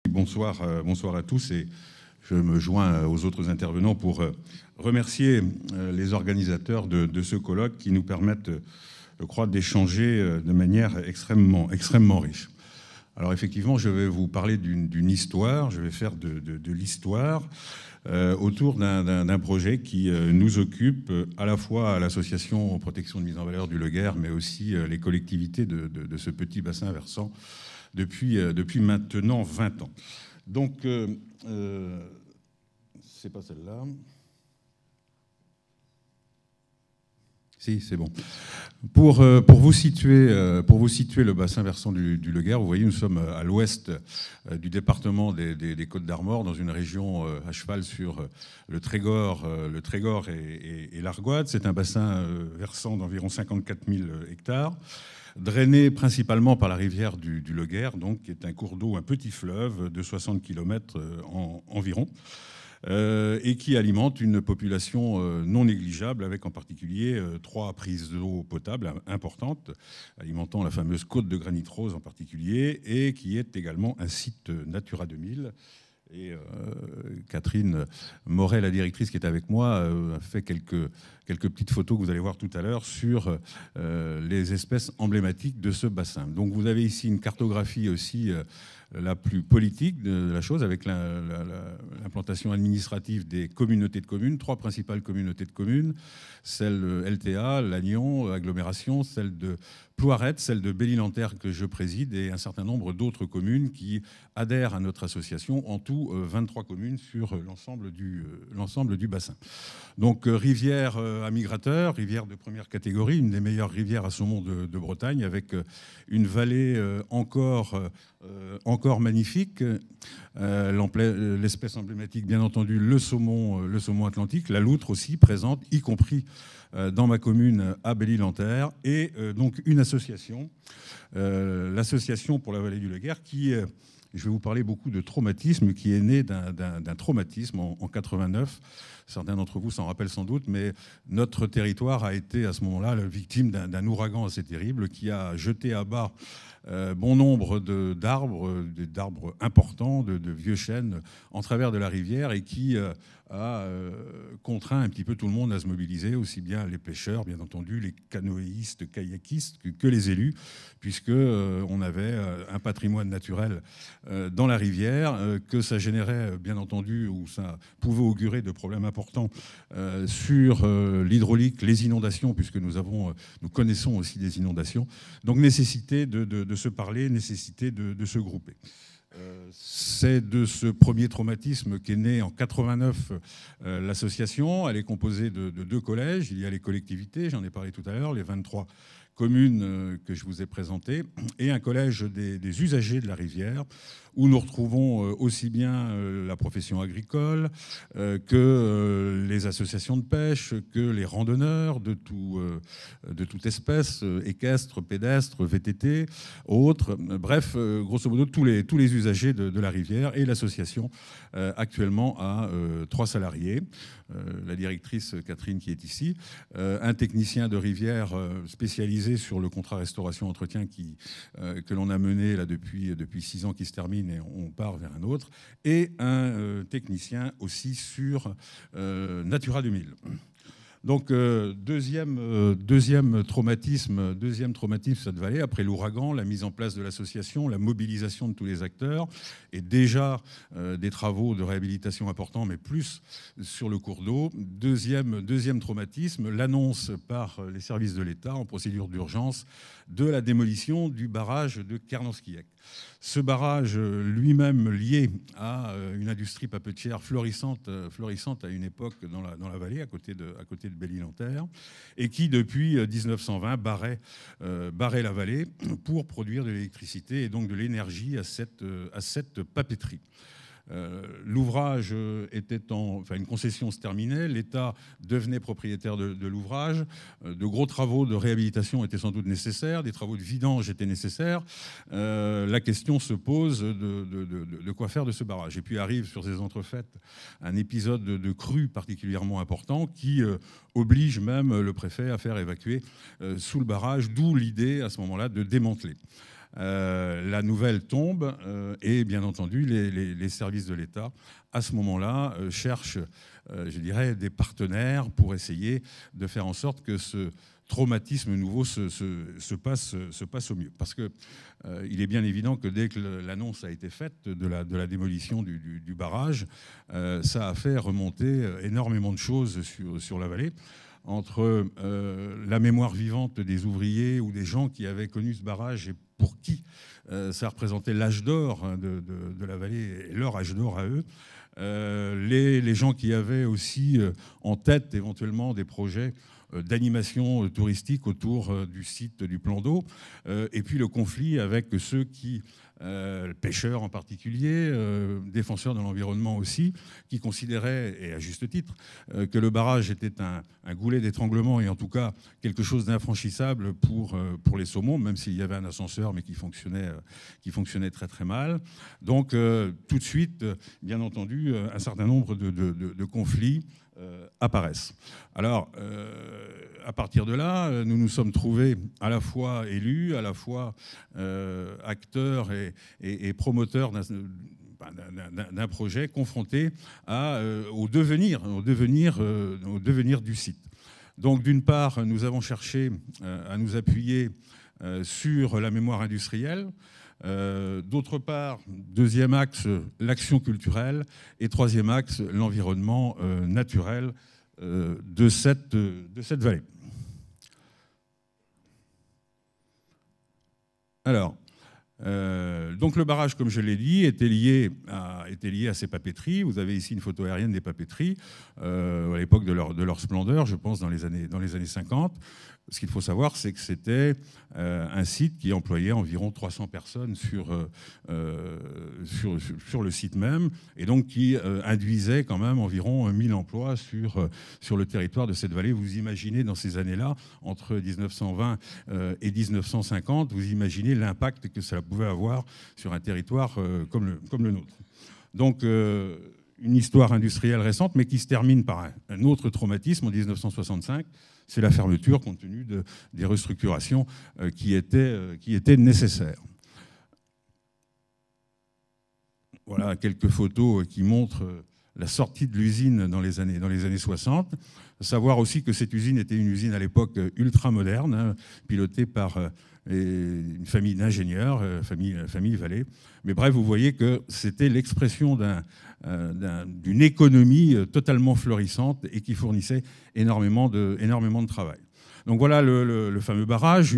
Bonsoir, bonsoir à tous et je me joins aux autres intervenants pour remercier les organisateurs de ce colloque qui nous permettent, je crois, d'échanger de manière extrêmement riche. Alors effectivement, je vais vous parler d'une histoire, je vais faire de l'histoire autour d'un projet qui nous occupe à la fois à l'association Protection de mise en valeur du Leguer, mais aussi les collectivités de ce petit bassin versant depuis maintenant 20 ans. Donc, c'est pas celle-là. Si, c'est bon. Pour vous situer le bassin versant du Leguer, vous voyez, nous sommes à l'ouest du département des Côtes-d'Armor, dans une région à cheval sur le Trégor et l'Argoate. C'est un bassin versant d'environ 54 000 hectares, drainé principalement par la rivière du Leguer, donc, qui est un cours d'eau, un petit fleuve de 60 km environ. Et qui alimente une population non négligeable, avec en particulier 3 prises d'eau potable importantes, alimentant la fameuse côte de granit rose en particulier, et qui est également un site Natura 2000. Et Catherine Moret, la directrice qui est avec moi, a fait quelques petites photos que vous allez voir tout à l'heure sur les espèces emblématiques de ce bassin. Donc vous avez ici une cartographie aussi la plus politique de la chose, avec l'implantation administrative des communautés de communes, 3 principales communautés de communes, celle LTA, Lannion, agglomération, celle de Ploirette, celle de Belle-Île-en-Terre que je préside, et un certain nombre d'autres communes qui adhèrent à notre association, en tout 23 communes sur l'ensemble du bassin. Donc rivière à migrateurs, rivière de première catégorie, une des meilleures rivières à saumon de Bretagne, avec une vallée encore magnifique. L'espèce emblématique, bien entendu, le saumon atlantique, la loutre aussi présente, y compris dans ma commune à Belle-Île-en-Terre, et donc une association, l'association pour la vallée du Leguer, qui, je vais vous parler beaucoup de traumatisme, qui est né d'un traumatisme en 89. Certains d'entre vous s'en rappellent sans doute, mais notre territoire a été à ce moment-là la victime d'un ouragan assez terrible qui a jeté à bas bon nombre d'arbres importants, de vieux chênes en travers de la rivière, et qui a contraint un petit peu tout le monde à se mobiliser, aussi bien les pêcheurs, bien entendu, les canoïstes, kayakistes, que les élus, puisque on avait un patrimoine naturel dans la rivière, que ça générait, bien entendu, ou ça pouvait augurer de problèmes importants sur l'hydraulique, les inondations, puisque nous connaissons aussi des inondations. Donc nécessité de se parler, nécessité de se grouper. C'est de ce premier traumatisme qu'est née en 89 l'association. Elle est composée de 2 collèges. Il y a les collectivités, j'en ai parlé tout à l'heure, les 23 communes que je vous ai présentées, et un collège des usagers de la rivière, où nous retrouvons aussi bien la profession agricole que les associations de pêche, que les randonneurs de toute espèce, équestres, pédestres, VTT, autres. Bref, grosso modo, tous les usagers de la rivière, et l'association actuellement a 3 salariés. La directrice Catherine qui est ici, un technicien de rivière spécialisé sur le contrat restauration-entretien que l'on a mené là depuis 6 ans, qui se termine, et on part vers un autre, et un technicien aussi sur Natura 2000. Donc deuxième traumatisme cette vallée, après l'ouragan, la mise en place de l'association, la mobilisation de tous les acteurs, et déjà des travaux de réhabilitation importants, mais plus sur le cours d'eau. Deuxième traumatisme, l'annonce par les services de l'État en procédure d'urgence de la démolition du barrage de Kernanskiek. Ce barrage, lui-même lié à une industrie papetière florissante à une époque dans la vallée, à côté de Belle-Île-en-Terre, et qui, depuis 1920, barrait la vallée pour produire de l'électricité et donc de l'énergie à cette papeterie. L'ouvrage une concession se terminait, l'État devenait propriétaire de l'ouvrage, de gros travaux de réhabilitation étaient sans doute nécessaires, des travaux de vidange étaient nécessaires. La question se pose de quoi faire de ce barrage. Et puis arrive sur ces entrefaites un épisode de crue particulièrement important qui oblige même le préfet à faire évacuer sous le barrage, d'où l'idée à ce moment-là de démanteler. La nouvelle tombe et bien entendu les services de l'État à ce moment-là cherchent, je dirais, des partenaires pour essayer de faire en sorte que ce traumatisme nouveau se passe au mieux. Parce qu'il est bien évident que dès que l'annonce a été faite de la démolition du barrage, ça a fait remonter énormément de choses sur la vallée, entre la mémoire vivante des ouvriers ou des gens qui avaient connu ce barrage et pour qui ça représentait l'âge d'or de la vallée, et leur âge d'or à eux. Les gens qui avaient aussi en tête éventuellement des projets d'animation touristique autour du site du plan d'eau, et puis le conflit avec ceux qui, pêcheurs en particulier, défenseurs de l'environnement aussi, qui considéraient, et à juste titre, que le barrage était un goulet d'étranglement et en tout cas quelque chose d'infranchissable pour les saumons, même s'il y avait un ascenseur mais qui fonctionnait très très mal. Donc tout de suite, bien entendu, un certain nombre de conflits apparaissent. Alors, à partir de là, nous nous sommes trouvés à la fois élus, à la fois acteurs et promoteurs d'un projet confronté au devenir du site. Donc, d'une part, nous avons cherché à nous appuyer sur la mémoire industrielle. D'autre part, deuxième axe, l'action culturelle, et troisième axe, l'environnement naturel de cette vallée. Alors, donc le barrage, comme je l'ai dit, était lié à ces papeteries. Vous avez ici une photo aérienne des papeteries à l'époque de leur splendeur, je pense dans les années 50. Ce qu'il faut savoir, c'est que c'était un site qui employait environ 300 personnes sur le site même, et donc qui induisait quand même environ 1000 emplois sur le territoire de cette vallée. Vous imaginez dans ces années-là, entre 1920 et 1950, vous imaginez l'impact que ça pouvait avoir sur un territoire comme le nôtre. Donc, une histoire industrielle récente, mais qui se termine par un autre traumatisme en 1965, c'est la fermeture compte tenu des restructurations qui étaient nécessaires. Voilà quelques photos qui montrent la sortie de l'usine dans les années 60. Savoir aussi que cette usine était une usine à l'époque ultra moderne, pilotée par une famille d'ingénieurs, famille Vallée. Mais bref, vous voyez que c'était l'expression d'une économie totalement florissante et qui fournissait énormément de travail. Donc voilà le fameux barrage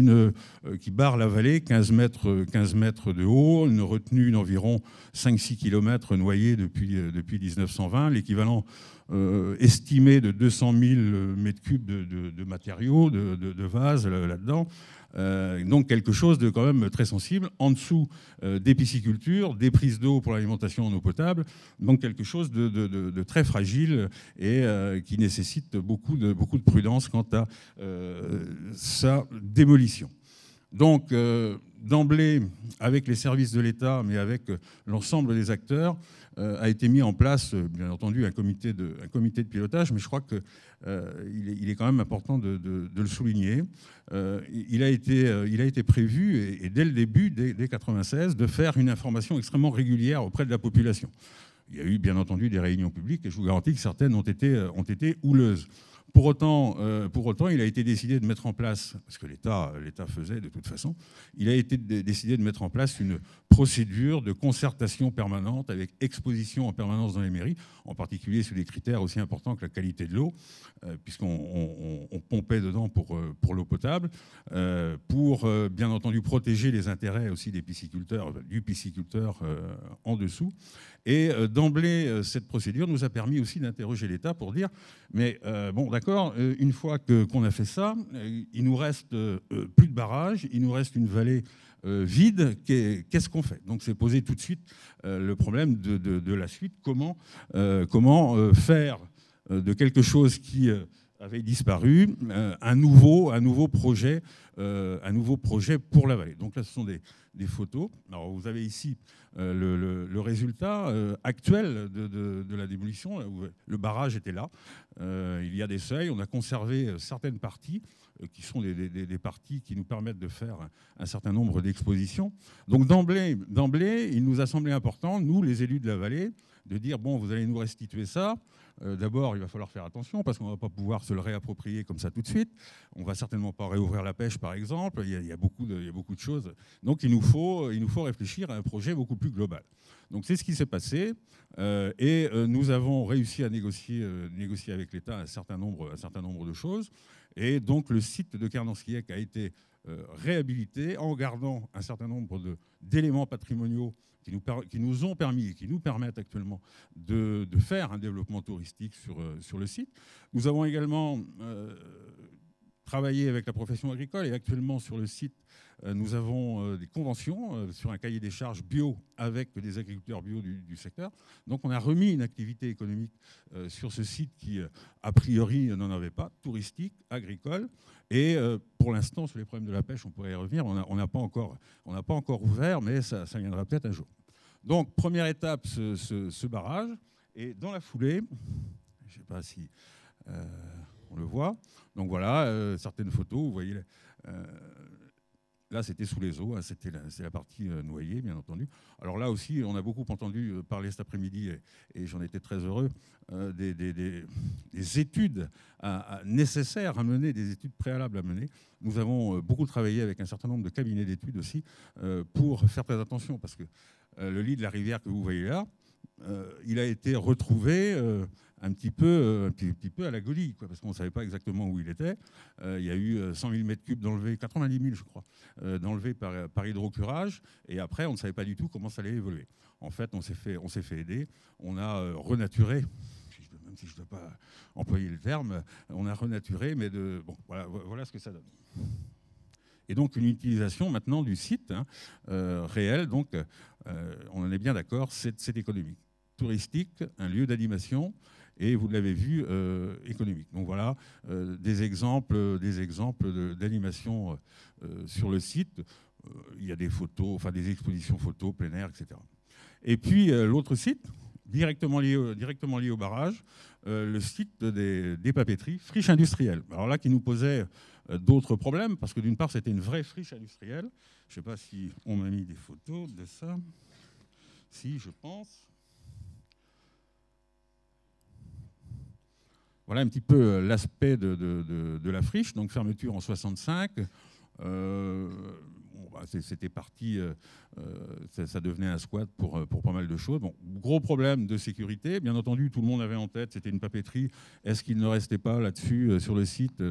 qui barre la vallée, 15 mètres de haut, une retenue d'environ 5-6 km noyée depuis 1920, l'équivalent estimé de 200 000 mètres cubes de matériaux, de vases là-dedans. Donc quelque chose de quand même très sensible. En dessous, des piscicultures, des prises d'eau pour l'alimentation en eau potable. Donc quelque chose de très fragile et qui nécessite beaucoup de prudence quant à sa démolition. Donc d'emblée, avec les services de l'État, mais avec l'ensemble des acteurs, a été mis en place, bien entendu, un comité de pilotage, mais je crois qu'il est quand même important de le souligner. Il a été prévu, et dès le début, dès 1996, de faire une information extrêmement régulière auprès de la population. Il y a eu, bien entendu, des réunions publiques, et je vous garantis que certaines ont été houleuses. Pour autant, il a été décidé de mettre en place, parce que l'État faisait de toute façon, il a été décidé de mettre en place une procédure de concertation permanente avec exposition en permanence dans les mairies, en particulier sur des critères aussi importants que la qualité de l'eau, puisqu'on pompait dedans pour l'eau potable, pour bien entendu protéger les intérêts aussi du pisciculteur en dessous. Et d'emblée, cette procédure nous a permis aussi d'interroger l'État pour dire, mais bon, d'accord, une fois qu'on a fait ça, il nous reste plus de barrages, il nous reste une vallée vide, qu'est-ce qu'on fait? Donc c'est posé tout de suite le problème de la suite, comment faire de quelque chose qui avait disparu, un nouveau projet pour la vallée. Donc là, ce sont des photos. Alors, vous avez ici le résultat actuel de la démolition. Le barrage était là. Il y a des seuils. On a conservé certaines parties qui sont des parties qui nous permettent de faire un certain nombre d'expositions. Donc d'emblée, il nous a semblé important, nous, les élus de la vallée, de dire, bon, vous allez nous restituer ça. D'abord, il va falloir faire attention parce qu'on ne va pas pouvoir se le réapproprier comme ça tout de suite. On ne va certainement pas réouvrir la pêche, par exemple. Il y a beaucoup de choses. Donc, il nous faut réfléchir à un projet beaucoup plus global. Donc, c'est ce qui s'est passé. Nous avons réussi à négocier avec l'État un certain nombre de choses. Et donc, le site de Kernanskiek a été réhabilité en gardant un certain nombre d'éléments patrimoniaux qui nous ont permis et qui nous permettent actuellement de faire un développement touristique sur le site. Nous avons également travaillé avec la profession agricole et actuellement sur le site, nous avons des conventions sur un cahier des charges bio avec des agriculteurs bio du secteur. Donc on a remis une activité économique sur ce site qui, a priori, n'en avait pas, touristique, agricole. Et pour l'instant, sur les problèmes de la pêche, on pourrait y revenir. On n'a pas encore ouvert, mais ça viendra peut-être un jour. Donc, première étape, ce barrage. Et dans la foulée, je ne sais pas si on le voit. Donc voilà, certaines photos, vous voyez. Là, c'était sous les eaux, hein, c'est la partie noyée, bien entendu. Alors là aussi, on a beaucoup entendu parler cet après-midi, et j'en étais très heureux, des études nécessaires à mener, des études préalables à mener. Nous avons beaucoup travaillé avec un certain nombre de cabinets d'études aussi pour faire très attention, parce que le lit de la rivière que vous voyez là, il a été retrouvé un petit peu à la Golie, parce qu'on ne savait pas exactement où il était. Il y a eu 100 000 mètres cubes d'enlevés, 90 000 je crois, d'enlevés par hydrocurage, et après on ne savait pas du tout comment ça allait évoluer. En fait, on s'est fait aider, on a renaturé, même si je ne dois pas employer le terme, on a renaturé, mais bon, voilà ce que ça donne. Et donc une utilisation maintenant du site réel, donc on en est bien d'accord, c'est économique. Touristique, un lieu d'animation, et vous l'avez vu, économique. Donc voilà des exemples d'animation sur le site. Il y a des photos, enfin des expositions photos, plein air, etc. Et puis l'autre site, directement lié au barrage, le site des papeteries, friche industrielle. Alors là, qui nous posait d'autres problèmes, parce que d'une part, c'était une vraie friche industrielle. Je ne sais pas si on m'a mis des photos de ça. Si, je pense. Voilà un petit peu l'aspect de la friche. Donc fermeture en 65. C'était parti, ça devenait un squat pour pas mal de choses. Bon, gros problème de sécurité. Bien entendu, tout le monde avait en tête, c'était une papeterie. Est-ce qu'il ne restait pas là-dessus, sur le site,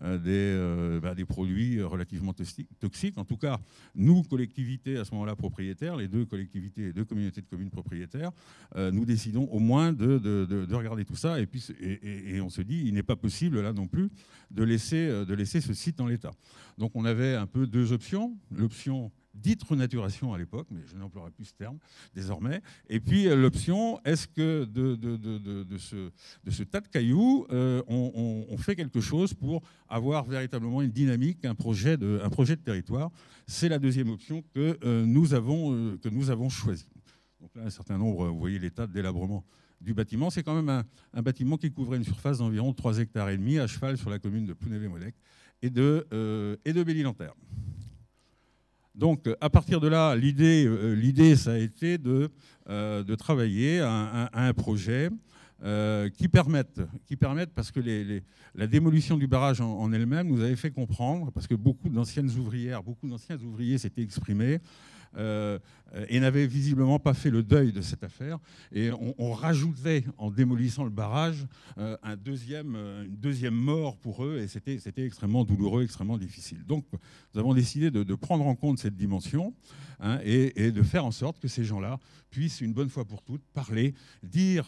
des produits relativement toxiques? En tout cas, nous, collectivités, à ce moment-là, propriétaires, les deux collectivités, les deux communautés de communes propriétaires, nous décidons au moins de regarder tout ça. Et on se dit, il n'est pas possible, là non plus, de laisser ce site en l'état. Donc on avait un peu deux options. L'option dite renaturation à l'époque, mais je n'emploierai plus ce terme désormais. Et puis l'option, est-ce que de ce tas de cailloux, on fait quelque chose pour avoir véritablement une dynamique, un projet de territoire? C'est la deuxième option que nous avons choisie. Donc là, un certain nombre, vous voyez l'état de délabrement du bâtiment. C'est quand même un bâtiment qui couvrait une surface d'environ 3,5 hectares à cheval sur la commune de Plounévez-Modec et de Belle-Île-en-Terre. Donc, à partir de là, l'idée, ça a été de travailler à un projet qui permette, parce que la démolition du barrage en elle-même nous avait fait comprendre, parce que beaucoup d'anciens ouvriers s'étaient exprimés, et n'avaient visiblement pas fait le deuil de cette affaire. Et on rajoutait, en démolissant le barrage, une deuxième mort pour eux, et c'était extrêmement douloureux, extrêmement difficile. Donc nous avons décidé de prendre en compte cette dimension, et de faire en sorte que ces gens-là puissent, une bonne fois pour toutes, parler, dire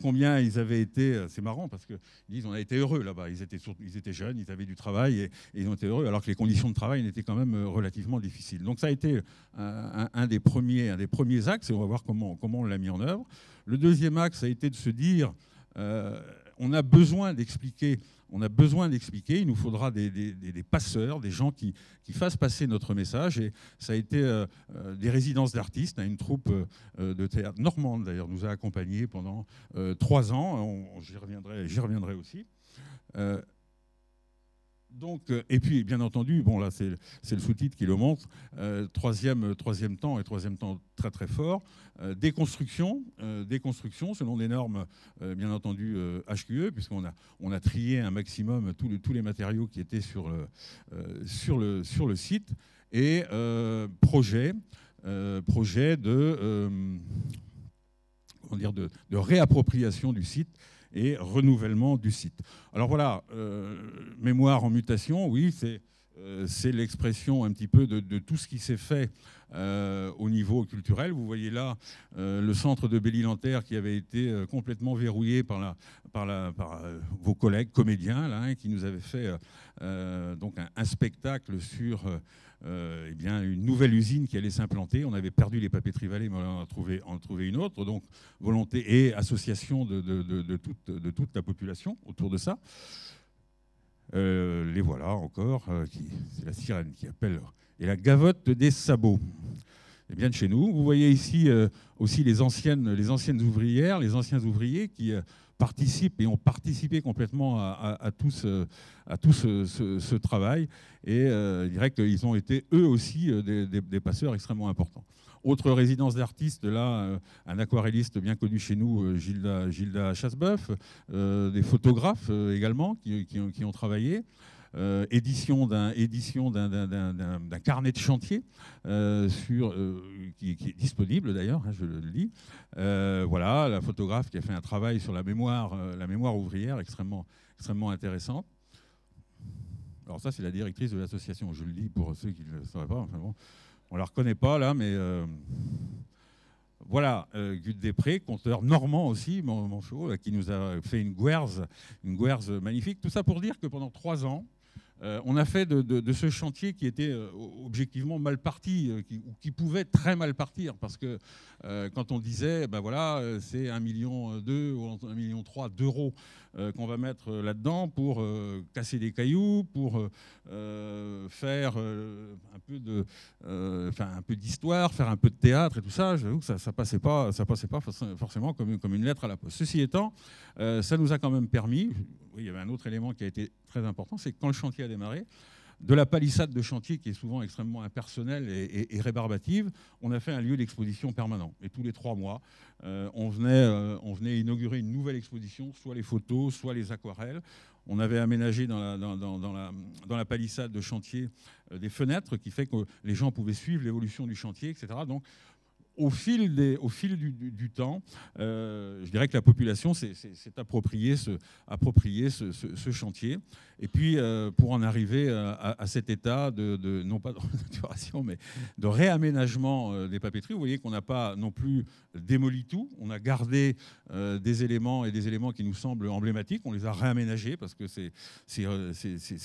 combien ils avaient été... C'est marrant, parce qu'ils disent on a été heureux là-bas. Ils étaient jeunes, ils avaient du travail, et ils ont été heureux, alors que les conditions de travail n'étaient quand même relativement difficiles. Donc ça a été un des premiers axes, et on va voir comment on l'a mis en œuvre. Le deuxième axe a été de se dire, on a besoin d'expliquer. Il nous faudra des passeurs, des gens qui fassent passer notre message. Et ça a été des résidences d'artistes. Une troupe de théâtre normande, d'ailleurs, nous a accompagnés pendant 3 ans. J'y reviendrai aussi. Donc, et puis, bien entendu, bon là, c'est le sous-titre qui le montre, troisième temps très très fort, déconstruction selon des normes, bien entendu, HQE, puisqu'on a trié un maximum tous les matériaux qui étaient sur le site, et projet de réappropriation du site et renouvellement du site. Alors voilà, mémoire en mutation, oui, c'est l'expression un petit peu de tout ce qui s'est fait au niveau culturel. Vous voyez là le centre de Belle-Île-en-Terre qui avait été complètement verrouillé par vos collègues comédiens là, qui nous avaient fait donc un spectacle sur eh bien, une nouvelle usine qui allait s'implanter. On avait perdu les papeteries Vallée, mais on en a trouvé une autre. Donc, volonté et association de toute la population autour de ça. Les voilà encore. C'est la sirène qui appelle. Et la gavotte des sabots. Et bien de chez nous. Vous voyez ici aussi les anciennes ouvrières, les anciens ouvriers qui participent et ont participé complètement à tout ce travail. Et je dirais qu'ils ont été eux aussi des passeurs extrêmement importants. Autre résidence d'artistes, là, un aquarelliste bien connu chez nous, Gilda Chassebeuf, des photographes également qui ont travaillé. Édition d'un carnet de chantier qui est disponible d'ailleurs, hein, je le lis. Voilà, la photographe qui a fait un travail sur la mémoire ouvrière extrêmement intéressant. Alors ça, c'est la directrice de l'association, je le dis pour ceux qui ne le sauraient pas. Enfin bon, on ne la reconnaît pas là, mais voilà, Gut-Després, conteur normand aussi, Manchot, qui nous a fait une gwerz magnifique. Tout ça pour dire que pendant 3 ans, on a fait de ce chantier qui était objectivement mal parti, ou qui pouvait très mal partir, parce que quand on disait, ben voilà, c'est 1,2 million ou 1,3 million d'euros qu'on va mettre là-dedans pour casser des cailloux, pour faire un peu d'histoire, faire un peu de théâtre et tout ça, j'avoue que ça passait pas forcément comme une lettre à la poste. Ceci étant, ça nous a quand même permis, oui, il y avait un autre élément qui a été très important, c'est que quand le chantier a démarré, de la palissade de chantier qui est souvent extrêmement impersonnelle et rébarbative, on a fait un lieu d'exposition permanent. Et tous les 3 mois, on venait inaugurer une nouvelle exposition, soit les photos, soit les aquarelles. On avait aménagé dans la palissade de chantier des fenêtres qui fait que les gens pouvaient suivre l'évolution du chantier, etc. Donc, au fil du temps, je dirais que la population s'est approprié ce chantier. Et puis, pour en arriver à cet état non pas de renaturation, mais de réaménagement des papeteries, vous voyez qu'on n'a pas non plus démoli tout. On a gardé des éléments qui nous semblent emblématiques. On les a réaménagés parce que ces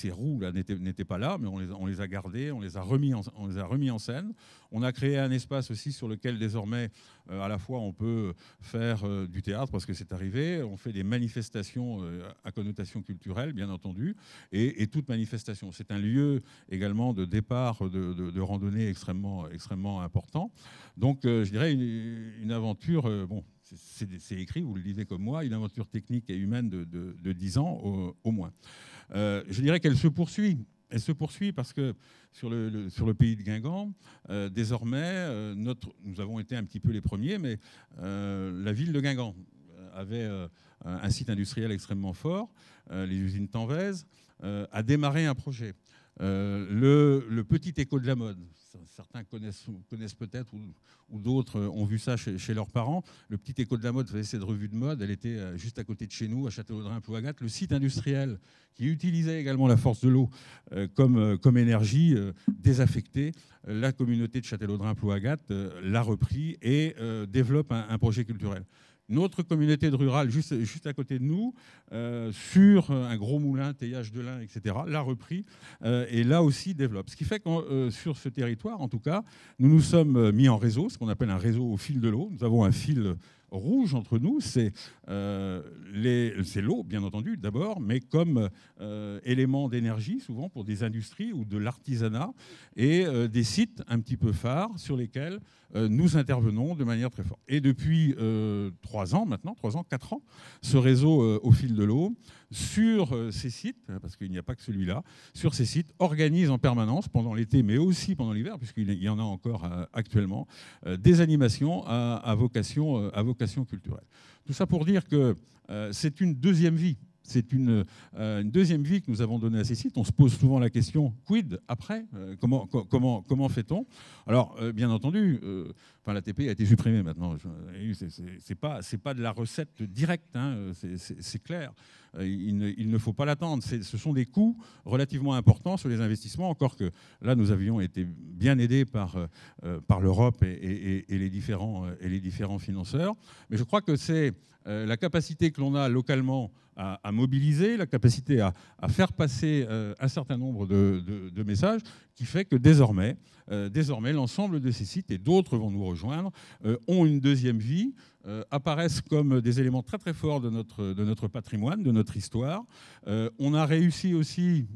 roues là n'étaient pas là, mais on les a gardés, on les a remis en scène. On a créé un espace aussi sur lequel désormais, à la fois, on peut faire du théâtre parce que c'est arrivé. On fait des manifestations à connotation culturelle, bien entendu, et toute manifestation. C'est un lieu également de départ de randonnée extrêmement important. Donc, je dirais une aventure. Bon, c'est écrit, vous le lisez comme moi, une aventure technique et humaine de 10 ans au moins. Je dirais qu'elle se poursuit. Elle se poursuit parce que sur le pays de Guingamp, désormais, nous avons été un petit peu les premiers, mais la ville de Guingamp avait un site industriel extrêmement fort, les usines Tanvèze, a démarré un projet. Le petit écho de la mode, certains connaissent peut-être, ou d'autres ont vu ça chez leurs parents. Le petit écho de la mode faisait cette revue de mode, elle était juste à côté de chez nous, à Châtellerault-Plouagat. Le site industriel qui utilisait également la force de l'eau comme énergie désaffectée, la communauté de Châtellerault-Plouagat l'a repris et développe un projet culturel. Une autre communauté de rurale juste à côté de nous, sur un gros moulin, teillage de lin, etc., l'a repris et là aussi développe. Ce qui fait que sur ce territoire, en tout cas, nous nous sommes mis en réseau, ce qu'on appelle un réseau au fil de l'eau. Nous avons un fil rouge entre nous, c'est l'eau, bien entendu, d'abord, mais comme élément d'énergie, souvent pour des industries ou de l'artisanat, et des sites un petit peu phares sur lesquels nous intervenons de manière très forte. Et depuis 3 ans maintenant, 3 ans, 4 ans, ce réseau au fil de l'eau, sur ces sites, parce qu'il n'y a pas que celui-là, sur ces sites, organise en permanence, pendant l'été, mais aussi pendant l'hiver, puisqu'il y en a encore actuellement, des animations à vocation culturelle. Tout ça pour dire que c'est une deuxième vie. C'est une deuxième vie que nous avons donnée à ces sites. On se pose souvent la question, quid après comment fait-on? Alors, bien entendu, l'ATP a été supprimée maintenant. C'est pas de la recette directe, hein, c'est clair. Il ne faut pas l'attendre. Ce sont des coûts relativement importants sur les investissements, encore que là, nous avions été bien aidés par l'Europe et les différents financeurs. Mais je crois que c'est la capacité que l'on a localement à mobiliser, la capacité à faire passer un certain nombre de messages qui fait que désormais l'ensemble de ces sites, et d'autres vont nous rejoindre, ont une deuxième vie, apparaissent comme des éléments très très forts de notre patrimoine, de notre histoire. On a réussi aussi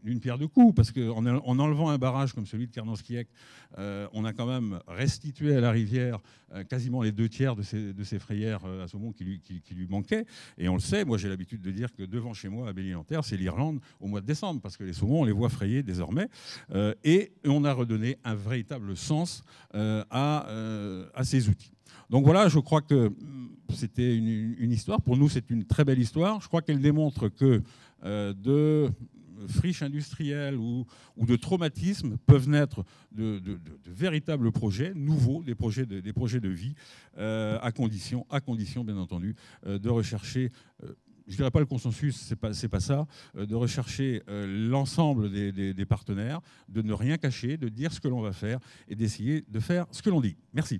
une pierre de coups, parce qu'en enlevant un barrage comme celui de Kernanskiek, on a quand même restitué à la rivière quasiment les 2/3 de ses frayères à saumon qui lui manquaient. Et on le sait, moi j'ai l'habitude de dire que devant chez moi, à Belle-Île-en-Terre, c'est l'Irlande au mois de décembre, parce que les saumons, on les voit frayer désormais. Et on a redonné un véritable sens à ces outils. Donc voilà, je crois que c'était une histoire. Pour nous, c'est une très belle histoire. Je crois qu'elle démontre que de friches industrielles ou de traumatismes peuvent naître de véritables projets nouveaux, des projets de vie, à condition, bien entendu, de rechercher... je ne dirais pas le consensus, c'est pas ça, de rechercher l'ensemble des partenaires, de ne rien cacher, de dire ce que l'on va faire et d'essayer de faire ce que l'on dit. Merci.